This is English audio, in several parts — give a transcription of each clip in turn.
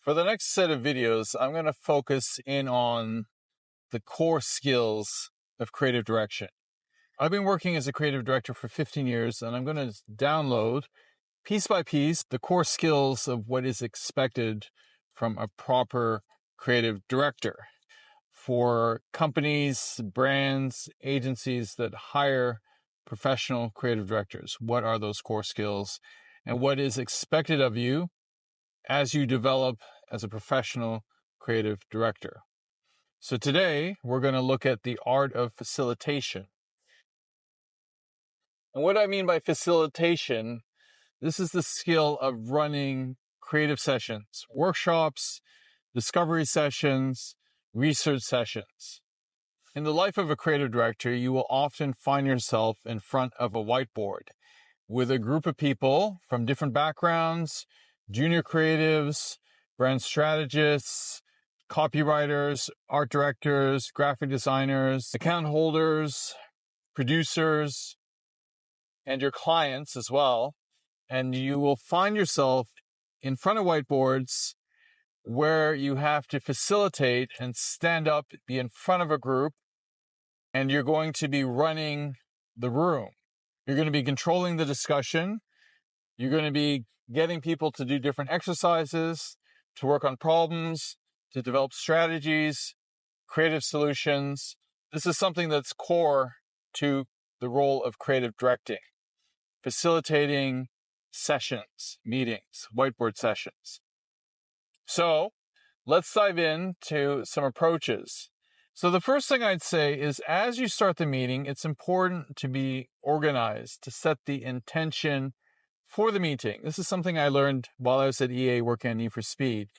For the next set of videos, I'm going to focus in on the core skills of creative direction. I've been working as a creative director for 15 years, and I'm going to download piece by piece the core skills of what is expected from a proper creative director for companies, brands, agencies that hire professional creative directors. What are those core skills and what is expected of you as you develop as a professional creative director? So today we're going to look at the art of facilitation. And what I mean by facilitation, this is the skill of running creative sessions, workshops, discovery sessions, research sessions. In the life of a creative director, you will often find yourself in front of a whiteboard with a group of people from different backgrounds, junior creatives, brand strategists, copywriters, art directors, graphic designers, account holders, producers, and your clients as well. And you will find yourself in front of whiteboards where you have to facilitate and stand up, be in front of a group, and you're going to be running the room. You're going to be controlling the discussion. You're going to be getting people to do different exercises, to work on problems, to develop strategies, creative solutions. This is something that's core to the role of creative directing, facilitating sessions, meetings, whiteboard sessions. So let's dive into some approaches. So the first thing I'd say is as you start the meeting, it's important to be organized, to set the intention for the meeting. This is something I learned while I was at EA working on Need for Speed.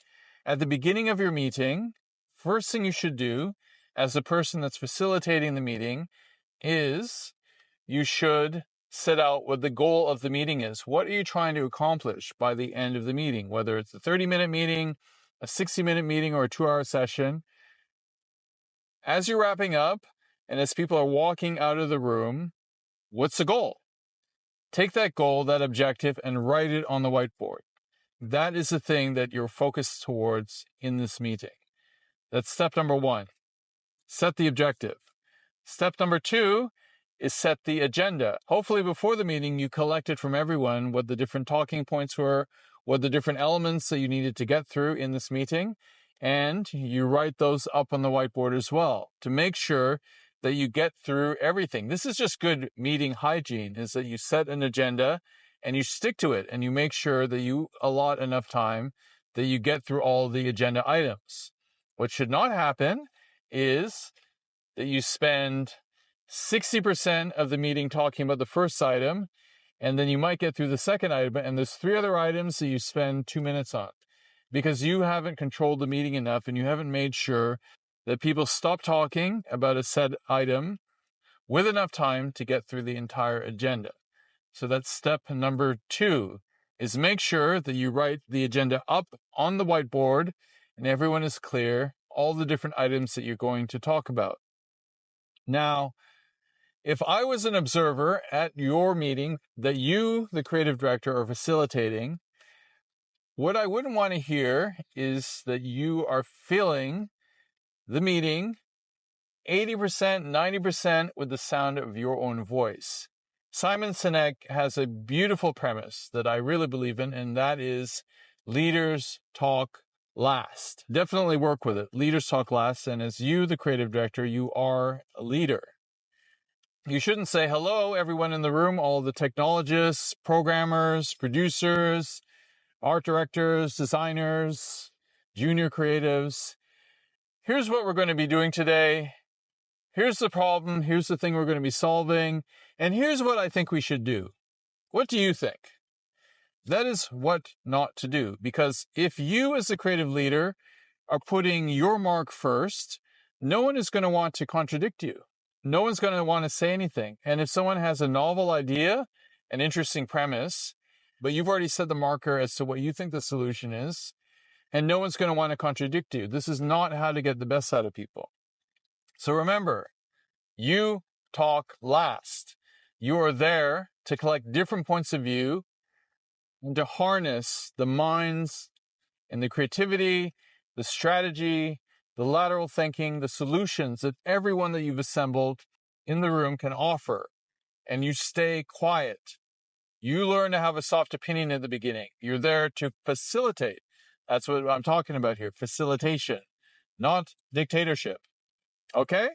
At the beginning of your meeting, first thing you should do as the person that's facilitating the meeting is you should set out what the goal of the meeting is. What are you trying to accomplish by the end of the meeting? Whether it's a 30-minute meeting, a 60-minute meeting, or a 2-hour session. As you're wrapping up and as people are walking out of the room, what's the goal? Take that goal, that objective, and write it on the whiteboard. That is the thing that you're focused towards in this meeting. That's step number 1. Set the objective. Step number 2 is set the agenda. Hopefully before the meeting, you collected from everyone what the different talking points were, what the different elements that you needed to get through in this meeting, and you write those up on the whiteboard as well to make sure that you get through everything. This is just good meeting hygiene, is that you set an agenda and you stick to it and you make sure that you allot enough time that you get through all the agenda items. What should not happen is that you spend 60% of the meeting talking about the first item, and then you might get through the second item, and there's 3 other items that you spend 2 minutes on because you haven't controlled the meeting enough and you haven't made sure that people stop talking about a set item with enough time to get through the entire agenda. So that's step number 2, is make sure that you write the agenda up on the whiteboard and everyone is clear, all the different items that you're going to talk about. Now, if I was an observer at your meeting that you, the creative director, are facilitating, what I wouldn't want to hear is that you are filling the meeting 80%, 90% with the sound of your own voice. Simon Sinek has a beautiful premise that I really believe in, and that is leaders talk last. Definitely work with it. Leaders talk last, and as you, the creative director, you are a leader. You shouldn't say, hello, everyone in the room, all the technologists, programmers, producers, art directors, designers, junior creatives. Here's what we're going to be doing today. Here's the problem. Here's the thing we're going to be solving. And here's what I think we should do. What do you think? That is what not to do. Because if you as a creative leader are putting your mark first, no one is going to want to contradict you. No one's going to want to say anything. And if someone has a novel idea, an interesting premise, but you've already set the marker as to what you think the solution is, and no one's going to want to contradict you. This is not how to get the best out of people. So remember, you talk last. You are there to collect different points of view and to harness the minds and the creativity, the strategy, the lateral thinking, the solutions that everyone that you've assembled in the room can offer. And you stay quiet. You learn to have a soft opinion at the beginning. You're there to facilitate. That's what I'm talking about here, facilitation, not dictatorship. Okay?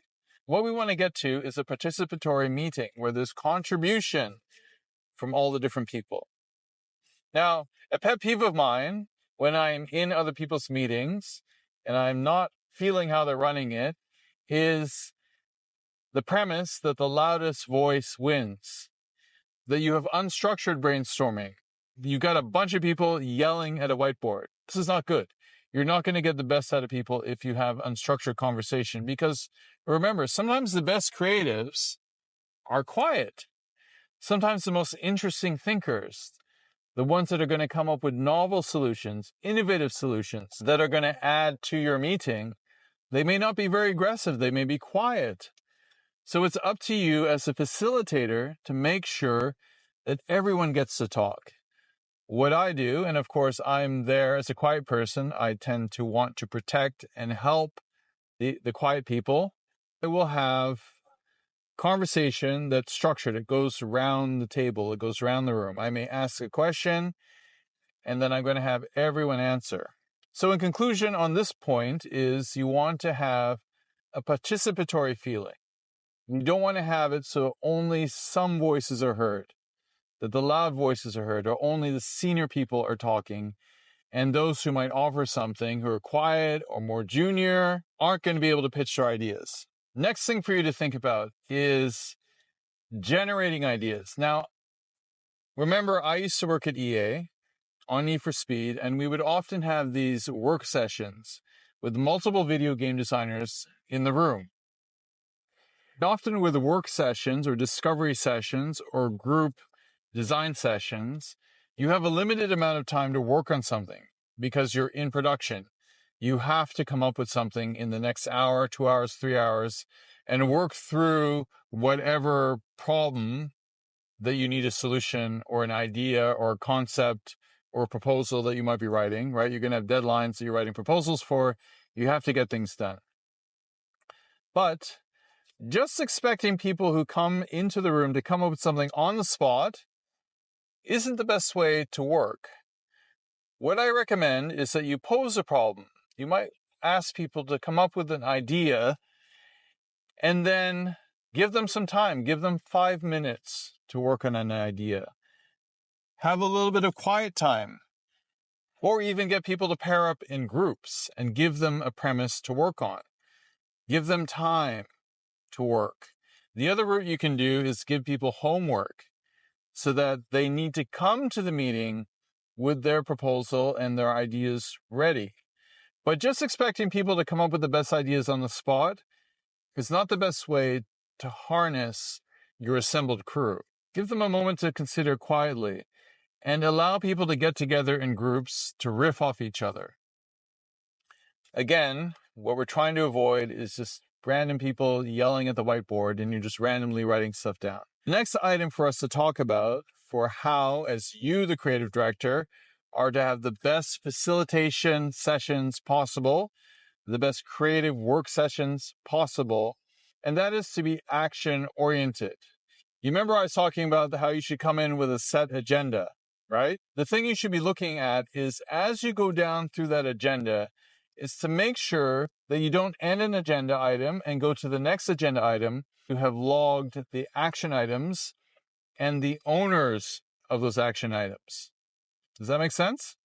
What we want to get to is a participatory meeting where there's contribution from all the different people. Now, a pet peeve of mine when I'm in other people's meetings and I'm not feeling how they're running it is the premise that the loudest voice wins, that you have unstructured brainstorming. You got a bunch of people yelling at a whiteboard. This is not good. You're not going to get the best out of people if you have unstructured conversation, because remember, sometimes the best creatives are quiet. Sometimes the most interesting thinkers, the ones that are going to come up with novel solutions, innovative solutions that are going to add to your meeting, they may not be very aggressive. They may be quiet. So it's up to you as a facilitator to make sure that everyone gets to talk. What I do, and of course I'm there as a quiet person, I tend to want to protect and help the quiet people. I will have conversation that's structured. It goes around the table. It goes around the room. I may ask a question, and then I'm going to have everyone answer. So in conclusion on this point is you want to have a participatory feeling. You don't want to have it so only some voices are heard, that the loud voices are heard, or only the senior people are talking, and those who might offer something, who are quiet or more junior, aren't going to be able to pitch their ideas. Next thing for you to think about is generating ideas. Now, remember, I used to work at EA on Need for Speed, and we would often have these work sessions with multiple video game designers in the room. Often with work sessions or discovery sessions or group design sessions, you have a limited amount of time to work on something because you're in production. You have to come up with something in the next hour, 2 hours, 3 hours, and work through whatever problem that you need a solution or an idea or a concept or a proposal that you might be writing, right? You're going to have deadlines that you're writing proposals for. You have to get things done. But just expecting people who come into the room to come up with something on the spot isn't the best way to work. What I recommend is that you pose a problem. You might ask people to come up with an idea and then give them some time. Give them 5 minutes to work on an idea. Have a little bit of quiet time. Or even get people to pair up in groups and give them a premise to work on. Give them time to work. The other route you can do is give people homework so that they need to come to the meeting with their proposal and their ideas ready. But just expecting people to come up with the best ideas on the spot is not the best way to harness your assembled crew. Give them a moment to consider quietly and allow people to get together in groups to riff off each other. Again, what we're trying to avoid is just random people yelling at the whiteboard and you're just randomly writing stuff down. The next item for us to talk about for how, as you, the creative director, are to have the best facilitation sessions possible, the best creative work sessions possible, and that is to be action-oriented. You remember I was talking about how you should come in with a set agenda, right? The thing you should be looking at is as you go down through that agenda, is to make sure that you don't end an agenda item and go to the next agenda item. You have logged the action items and the owners of those action items. Does that make sense?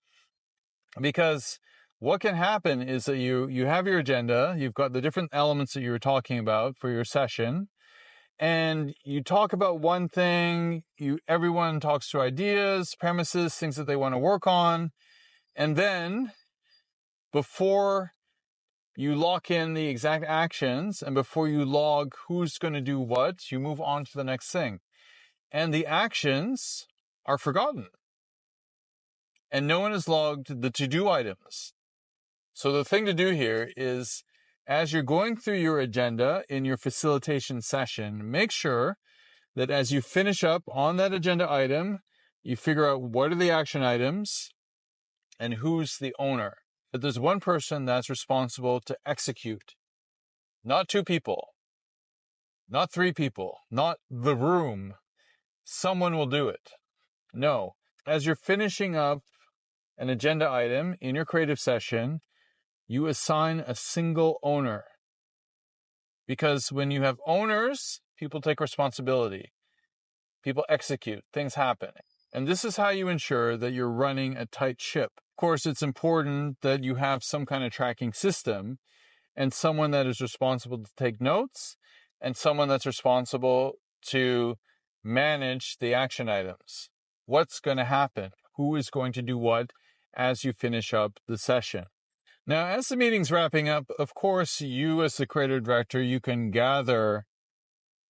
Because what can happen is that you have your agenda, you've got the different elements that you were talking about for your session, and you talk about one thing, everyone talks through ideas, premises, things that they want to work on, and then before you lock in the exact actions and before you log who's going to do what, you move on to the next thing. And the actions are forgotten. And no one has logged the to-do items. So the thing to do here is, as you're going through your agenda in your facilitation session, make sure that as you finish up on that agenda item, you figure out what are the action items and who's the owner. that there's one person that's responsible to execute. Not two people, not three people, not the room. Someone will do it. No, as you're finishing up an agenda item in your creative session, you assign a single owner. Because when you have owners, people take responsibility. People execute, things happen. And this is how you ensure that you're running a tight ship. Of course, it's important that you have some kind of tracking system and someone that is responsible to take notes and someone that's responsible to manage the action items. What's going to happen? Who is going to do what as you finish up the session? Now, as the meeting's wrapping up, of course, you as the creative director, you can gather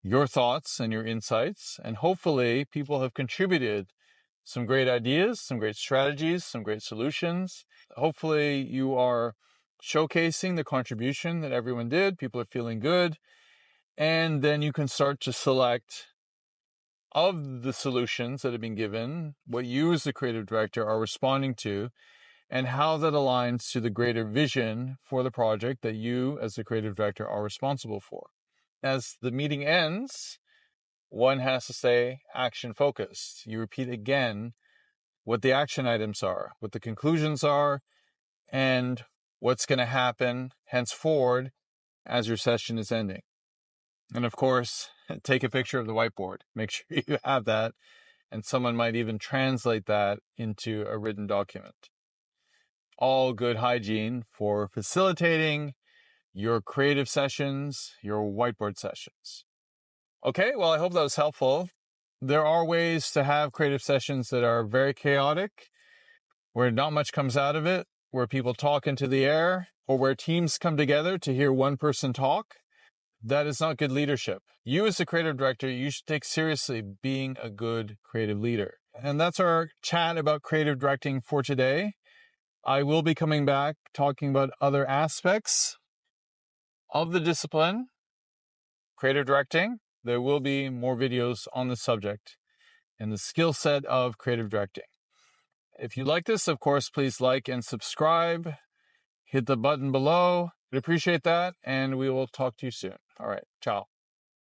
your thoughts and your insights, and hopefully people have contributed some great ideas, some great strategies, some great solutions. Hopefully you are showcasing the contribution that everyone did. People are feeling good. And then you can start to select of the solutions that have been given, what you as the creative director are responding to, and how that aligns to the greater vision for the project that you as the creative director are responsible for. As the meeting ends, one has to stay action focused. You repeat again what the action items are, what the conclusions are, and what's going to happen henceforward as your session is ending. And of course, take a picture of the whiteboard. Make sure you have that, and someone might even translate that into a written document. All good hygiene for facilitating your creative sessions, your whiteboard sessions. Okay, well, I hope that was helpful. There are ways to have creative sessions that are very chaotic, where not much comes out of it, where people talk into the air, or where teams come together to hear one person talk. That is not good leadership. You as the creative director, you should take seriously being a good creative leader. And that's our chat about creative directing for today. I will be coming back talking about other aspects of the discipline, creative directing. There will be more videos on the subject and the skill set of creative directing. If you like this, of course, please like and subscribe. Hit the button below. I'd appreciate that, and we will talk to you soon. All right, ciao.